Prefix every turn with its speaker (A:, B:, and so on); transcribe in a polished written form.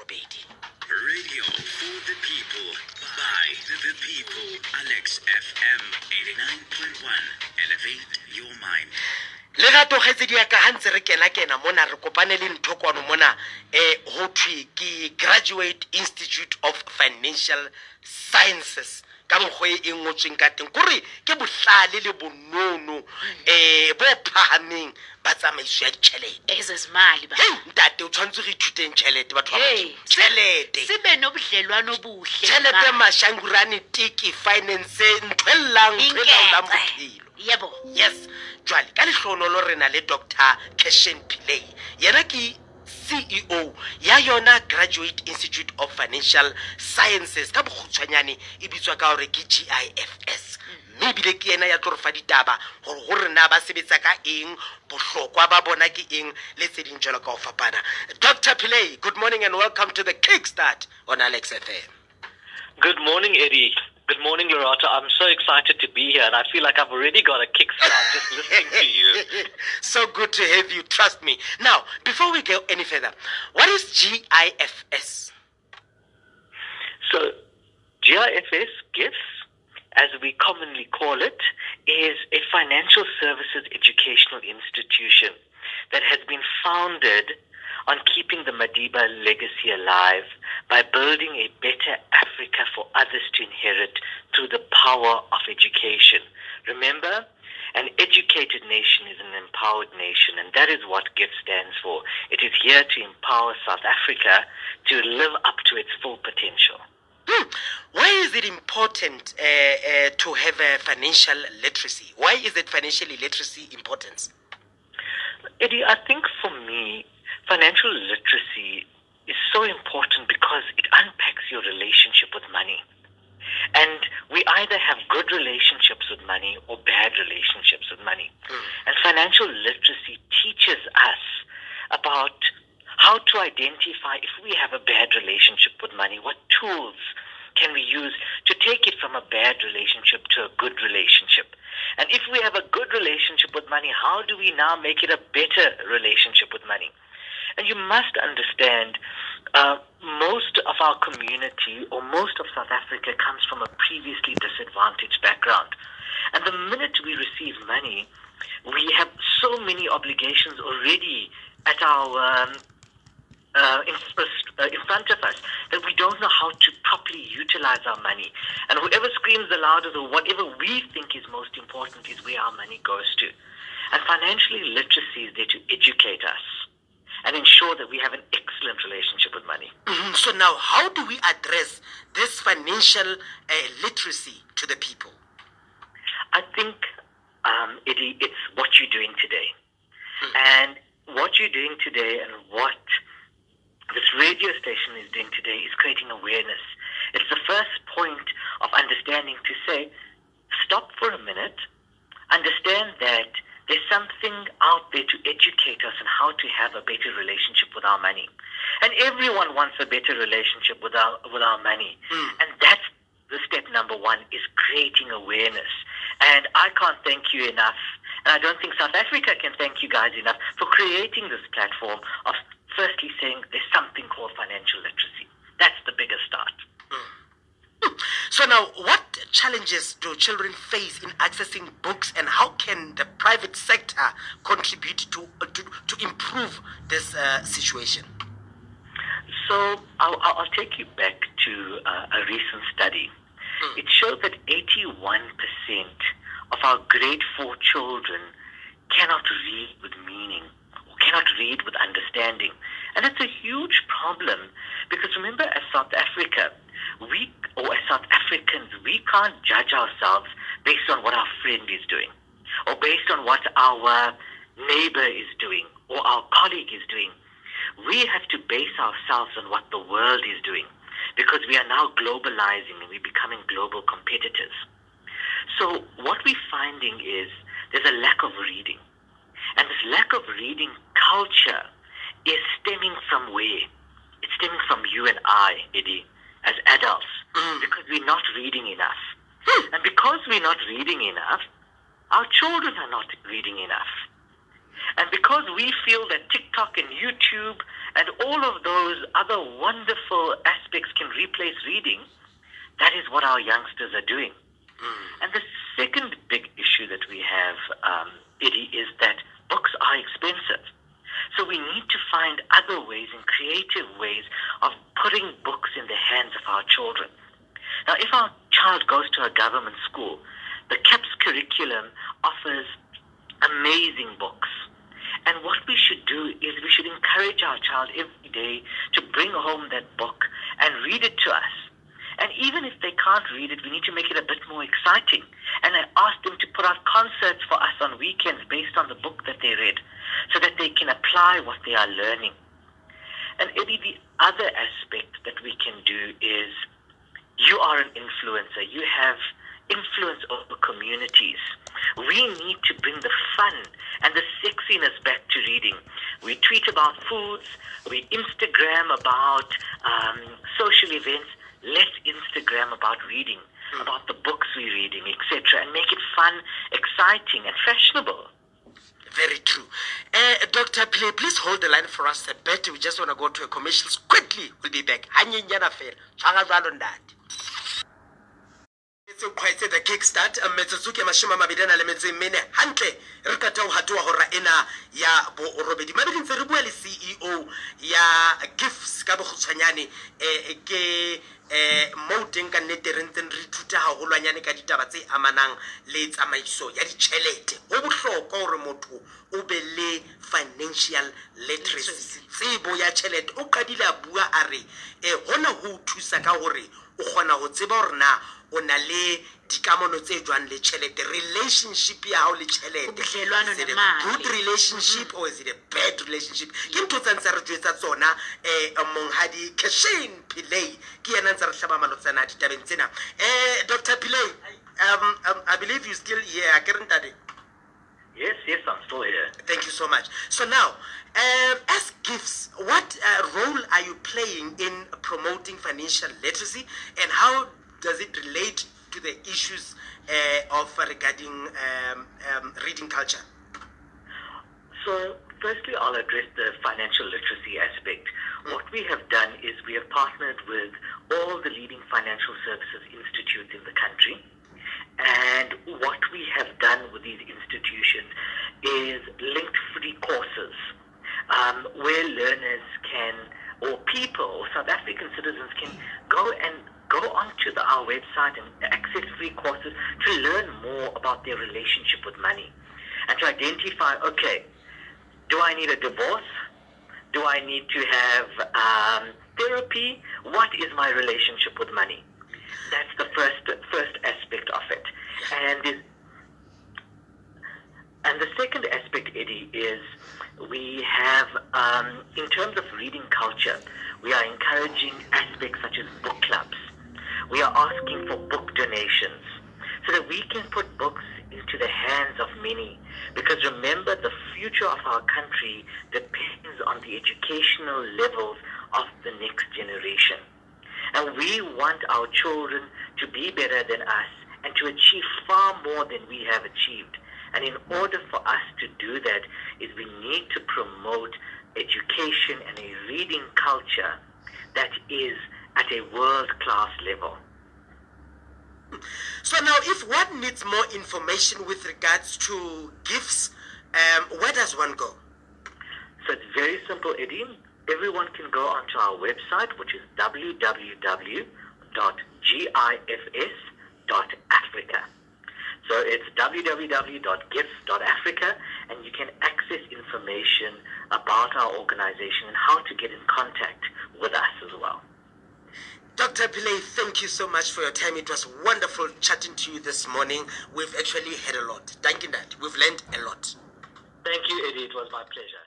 A: robedi.
B: Radio for the people, by the people. Alex FM 89.1. Elevate your mind.
A: Lerato kgaitsedi ya ka ha ntse re kena mona re kopane le ntho kwano mona ho thwe ke Graduate Institute of Financial Sciences ka mokgwe e ngotsweng ka teng kore ke bohlale le bonono bo phahameng ba tsamaiso ya ditjhelete
C: ezezimali ba
A: ntate o tshwantse re ithuteng tjhelete batho ba tjhelete
C: sibe nobudlelwano obuhle
A: tjhelete mashangurane tiki finance ntwellang la bophelo
C: yebo
A: yes jwale ka lehlohonolo re na le Dr. Kershen Pillay yena ke CEO ya yona Graduate Institute of Financial Sciences ka bokgutshwanyane e bitswa ka hore ke GIFS mme bile ke yena ya tlo re fa ditaba gore rena ba sebetsa ka eng bohlokwa ba bona ke eng le tse ding jalo ka ho fapana. Dr. Pillay, good morning and welcome to the Kickstart on Alex FM.
D: Good morning, Eddie. Good morning, Loretta. I'm so excited to be here, and I feel like I've already got a kickstart just listening to you.
A: So good to have you, trust me. Now, before we go any further, what is GIFS?
D: So, GIFS, GIFS, as we commonly call it, is a financial services educational institution that has been founded on keeping the Madiba legacy alive by building a better Africa for others to inherit through the power of education. Remember, an educated nation is an empowered nation, and that is what GIFT stands for. It is here to empower South Africa to live up to its full potential.
A: Why is it important to have a financial literacy? Why is it financial literacy important?
D: Eddie, I think for me, financial literacy is so important because it unpacks your relationship with money. And we either have good relationships with money or bad relationships with money. And financial literacy teaches us about how to identify if we have a bad relationship with money, what tools can we use to take it from a bad relationship to a good relationship. And if we have a good relationship with money, how do we now make it a better relationship with money? And you must understand, most of our community or most of South Africa comes from a previously disadvantaged background. And the minute we receive money, we have so many obligations already at our in front of us that we don't know how to properly utilize our money. And whoever screams the loudest or whatever we think is most important is where our money goes to. And financial literacy is there to educate us and ensure that we have an excellent relationship with money.
A: So now, how do we address this financial literacy to the people?
D: I think, Eddie, it's what you're doing today. And what you're doing today and what this radio station is doing today is creating awareness. It's the first point of understanding to say, stop for a minute, understand that there's something out there to educate us on how to have a better relationship with our money. And everyone wants a better relationship with our money. And that's the step number one, is creating awareness. And I can't thank you enough, and I don't think South Africa can thank you guys enough for creating this platform of firstly saying there's something called financial literacy. That's the biggest start.
A: So now, what challenges do children face in accessing books, and how can the private sector contribute to improve this situation?
D: So I'll take you back to a recent study. It showed that 81% of our grade 4 children cannot read with meaning, or cannot read with understanding. And it's a huge problem because remember, as South Africa, as South Africans, we can't judge ourselves based on what our friend is doing, or based on what our neighbor is doing, or our colleague is doing. We have to base ourselves on what the world is doing, because we are now globalizing and we're becoming global competitors. So what we're finding is there's a lack of reading. And this lack of reading culture is stemming from where? It's stemming from you and I, Eddie, as adults, because we're not reading enough. And because we're not reading enough, our children are not reading enough. And because we feel that TikTok and YouTube and all of those other wonderful aspects can replace reading, that is what our youngsters are doing. And the second big issue that we have, Eddie, is that books are expensive. So we need to find other ways and creative ways of putting books in the hands of our children. Now, if our child goes to a government school, the CAPS curriculum offers amazing books. And what we should do is we should encourage our child every day to bring home that book and read it to us. And even if they can't read it, we need to make it a bit more exciting. And I ask them to put out concerts for us on weekends based on the book that they read, so that they can apply what they are learning. And Eddie, the other aspect that we can do is, you are an influencer. You have influence over communities. We need to bring the fun and the sexiness back to reading. We tweet about foods. We Instagram about social events. Let's Instagram about reading, about the books we're reading, etc., and make it fun, exciting, and fashionable.
A: Very true. Dr. Pillay, please hold the line for us a bit. We just want to go to a commercial. Quickly, we'll be back. Hanyenyana fela. Tshwara jwalo ntate. It's quite the kickstart. Metsuzuki mashima mabidana le metsi mene hantle re ka tau hatoa hora ena ya bo robedi mabedi ntse re bua le CEO ya gifts ka bogutshwanyane ke mo teng ka nnete re ntse re ithuta haholo ka ditaba tse amanang le tsamaiso ya ditšhelete. Ho bohlokwa hore motho o be le financial literacy, tsebo ya tšhelete. O qadile a bua a re hona ho thusa ka hore o kgona ho tseba hore na o na le dikamano tse jwang le tšhelete, relationship ya hao le tšhelete. Is it a good relationship or is it a bad relationship? Ke ntho tsa ntse re jwetsa tsona monghadi Kershen Pillay ke yena ntse re hlaba malotsana ditabeng tsena. Dr. Pillay, I believe you still here, aren't you?
D: Yes, I'm still here.
A: Thank you so much. So now, as gifts, what role are you playing in promoting financial literacy, and how does it relate to the issues of regarding reading culture?
D: So, firstly, I'll address the financial literacy aspect. What we have done is we have partnered with all the leading financial services institutes in the country. And what we have done with these institutions is linked free courses where learners can, or people, or South African citizens can go onto our website and access free courses to learn more about their relationship with money and to identify, okay, do I need a divorce? Do I need to have therapy? What is my relationship with money? That's the first aspect of it. And the second aspect, Eddie, is we have, in terms of reading culture, we are encouraging aspects such as book clubs. We are asking for book donations so that we can put books into the hands of many. Because remember, the future of our country depends on the educational levels of the next generation. And we want our children to be better than us and to achieve far more than we have achieved. And in order for us to do that, is we need to promote education and a reading culture that is at a world-class level.
A: So now, if one needs more information with regards to gifts, where does one go?
D: So it's very simple, Eddie. Everyone can go onto our website, which is www.gifs.africa. So it's www.gifs.africa, and you can access information about our organization and how to get in contact with us as well.
A: Dr. Pillay, thank you so much for your time. It was wonderful chatting to you this morning. We've actually had a lot. Thank you, Dad. We've learned a lot.
D: Thank you, Eddie. It was my pleasure.